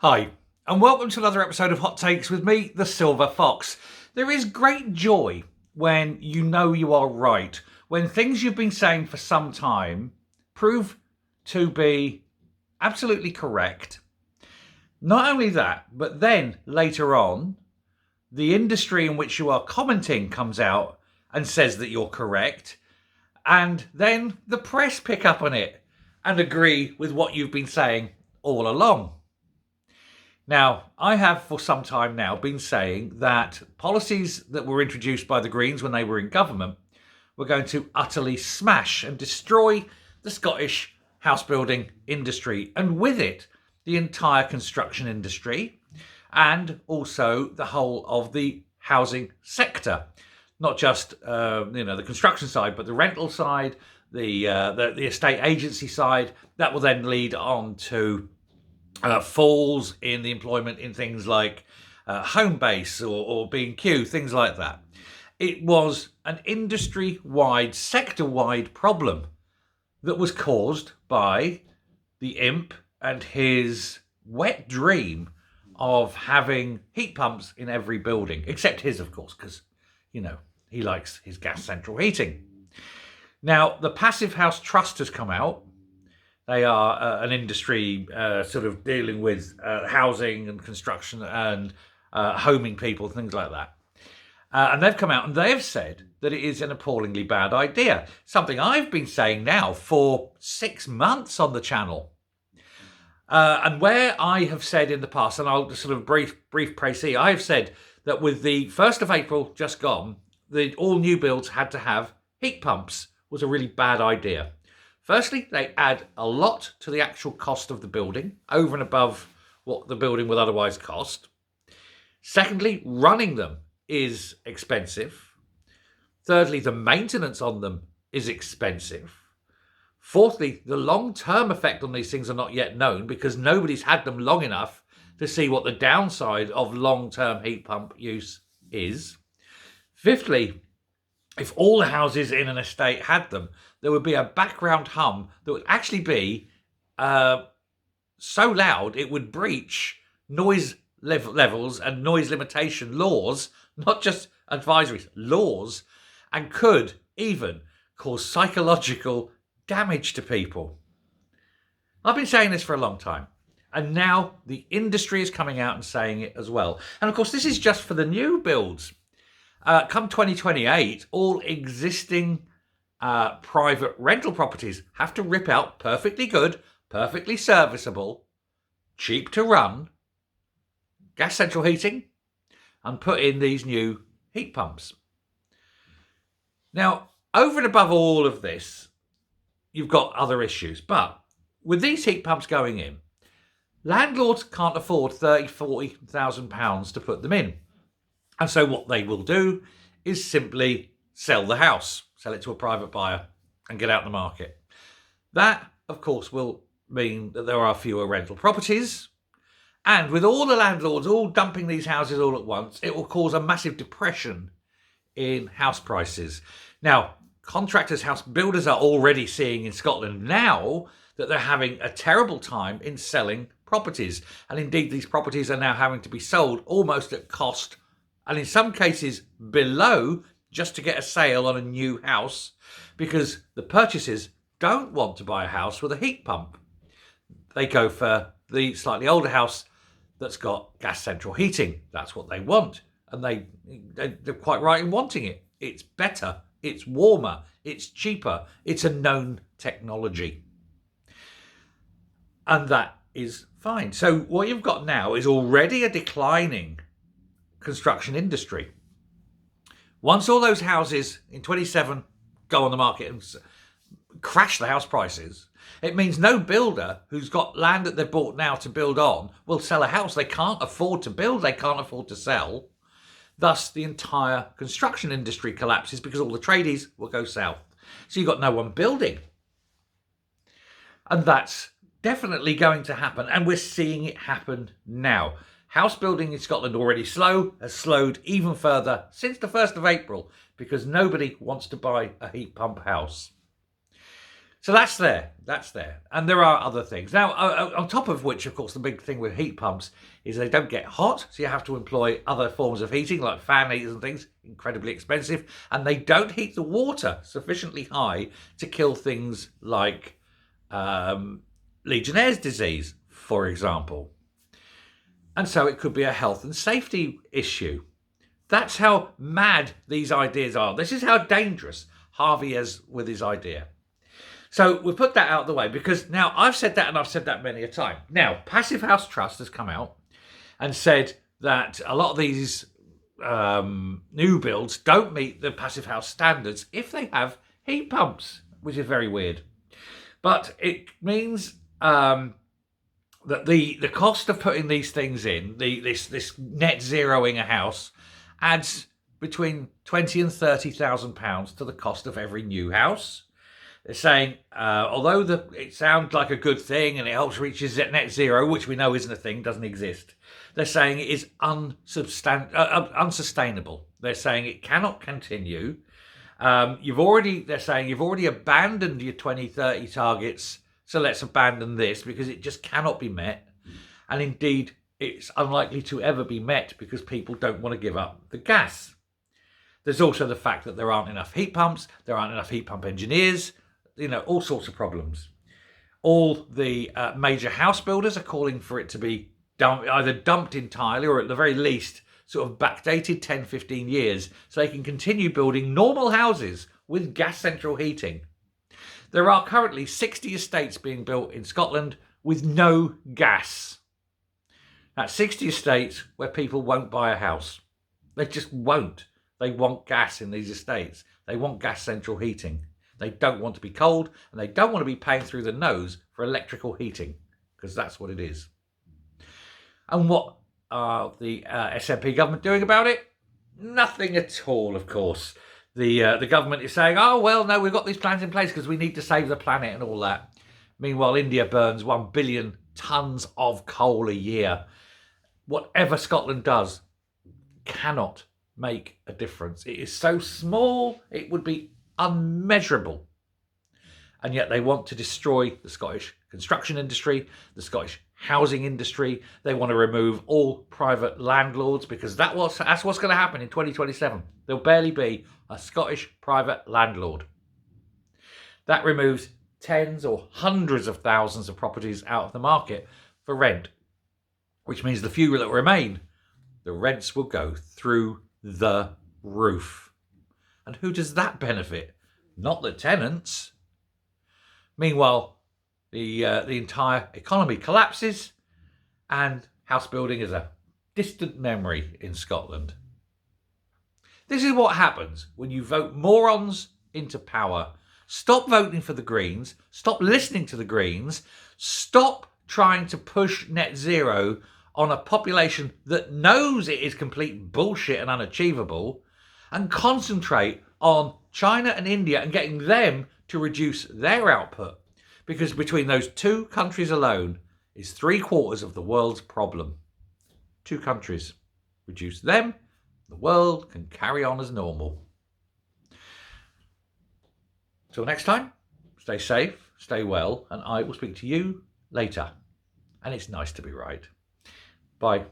Hi, and welcome to another episode of Hot Takes with me, the Silver Fox. There is great joy when you know you are right, when things you've been saying for some time prove to be absolutely correct. Not only that, but then later on, the industry in which you are commenting comes out and says that you're correct, and then the press pick up on it and agree with what you've been saying all along. Now, I have for some time now been saying that policies that were introduced by the Greens when they were in government were going to utterly smash and destroy the Scottish house building industry, and with it, the entire construction industry and also the whole of the housing sector. Not just the construction side, but the rental side, the estate agency side. That will then lead on to falls in the employment in things like Homebase or B&Q, things like that. It was an industry-wide, sector-wide problem that was caused by the imp and his wet dream of having heat pumps in every building, except his, of course, because, he likes his gas central heating. Now, the Passive House Trust has come out. They are an industry sort of dealing with housing and construction and homing people, things like that. And they've come out and they have said that it is an appallingly bad idea. Something I've been saying now for 6 months on the channel. And where I have said in the past, and I'll just sort of brief précis, I have said that with the 1st of April just gone, all new builds had to have heat pumps was a really bad idea. Firstly, they add a lot to the actual cost of the building, over and above what the building would otherwise cost. Secondly, running them is expensive. Thirdly, the maintenance on them is expensive. Fourthly, the long-term effect on these things are not yet known because nobody's had them long enough to see what the downside of long-term heat pump use is. Fifthly, if all the houses in an estate had them, there would be a background hum that would actually be so loud it would breach noise levels and noise limitation laws, not just advisories, laws, and could even cause psychological damage to people. I've been saying this for a long time, and now the industry is coming out and saying it as well. And of course, this is just for the new builds. Come 2028, all existing private rental properties have to rip out perfectly good, perfectly serviceable, cheap to run gas central heating and put in these new heat pumps. Now, over and above all of this, you've got other issues. But with these heat pumps going in, landlords can't afford £30,000-40,000 to put them in. And so what they will do is simply sell the house, sell it to a private buyer and get out the market. That, of course, will mean that there are fewer rental properties. And with all the landlords all dumping these houses all at once, it will cause a massive depression in house prices. Now, contractors, house builders are already seeing in Scotland now that they're having a terrible time in selling properties. And indeed, these properties are now having to be sold almost at cost, and in some cases below, just to get a sale on a new house, because the purchasers don't want to buy a house with a heat pump. They go for the slightly older house that's got gas central heating. That's what they want. And they're quite right in wanting it. It's better, it's warmer, it's cheaper, it's a known technology. And that is fine. So what you've got now is already a declining construction industry. Once all those houses in 27 go on the market and crash the house prices, it means no builder who's got land that they've bought now to build on will sell a house. They can't afford to build, they can't afford to sell. Thus, the entire construction industry collapses because all the tradies will go south. So you've got no one building. And that's definitely going to happen. And we're seeing it happen now. House building in Scotland already has slowed even further since the 1st of April because nobody wants to buy a heat pump house. So that's there. That's there. And there are other things. Now, on top of which, of course, the big thing with heat pumps is they don't get hot. So you have to employ other forms of heating like fan heaters and things, incredibly expensive. And they don't heat the water sufficiently high to kill things like Legionnaire's disease, for example. And so it could be a health and safety issue. That's how mad these ideas are. This is how dangerous Harvey is with his idea. So we've put that out of the way because now I've said that and I've said that many a time. Now, Passive House Trust has come out and said that a lot of these new builds don't meet the Passive House standards if they have heat pumps, which is very weird. But it means that the cost of putting these things in, this net zeroing a house, adds between £20,000 and £30,000 to the cost of every new house. They're saying, although it sounds like a good thing and it helps reach net zero, which we know isn't a thing, doesn't exist, they're saying it is unsustainable. They're saying it cannot continue. They're saying you've already abandoned your 2030 targets, so let's abandon this because it just cannot be met. And indeed, it's unlikely to ever be met because people don't want to give up the gas. There's also the fact that there aren't enough heat pumps, there aren't enough heat pump engineers, all sorts of problems. All the major house builders are calling for it to be either dumped entirely or at the very least sort of backdated 10, 15 years so they can continue building normal houses with gas central heating. There are currently 60 estates being built in Scotland with no gas. That's 60 estates where people won't buy a house. They just won't. They want gas in these estates. They want gas central heating. They don't want to be cold and they don't want to be paying through the nose for electrical heating because that's what it is. And what are the SNP government doing about it? Nothing at all, of course. The government is saying, oh, well, no, we've got these plans in place because we need to save the planet and all that. Meanwhile, India burns 1 billion tonnes of coal a year. Whatever Scotland does cannot make a difference. It is so small, it would be unmeasurable. And yet they want to destroy the Scottish construction industry, the Scottish housing industry. They want to remove all private landlords because that's what's going to happen in 2027. There'll barely be a Scottish private landlord. That removes tens or hundreds of thousands of properties out of the market for rent, which means the few that remain, the rents will go through the roof. And who does that benefit? Not the tenants. Meanwhile, the entire economy collapses and house building is a distant memory in Scotland. This is what happens when you vote morons into power. Stop voting for the Greens. Stop listening to the Greens. Stop trying to push net zero on a population that knows it is complete bullshit and unachievable, and concentrate on China and India and getting them to reduce their output. Because between those two countries alone is 3/4 of the world's problem. 2 countries. Reduce them, the world can carry on as normal. Till next time, stay safe, stay well, and I will speak to you later. And it's nice to be right. Bye.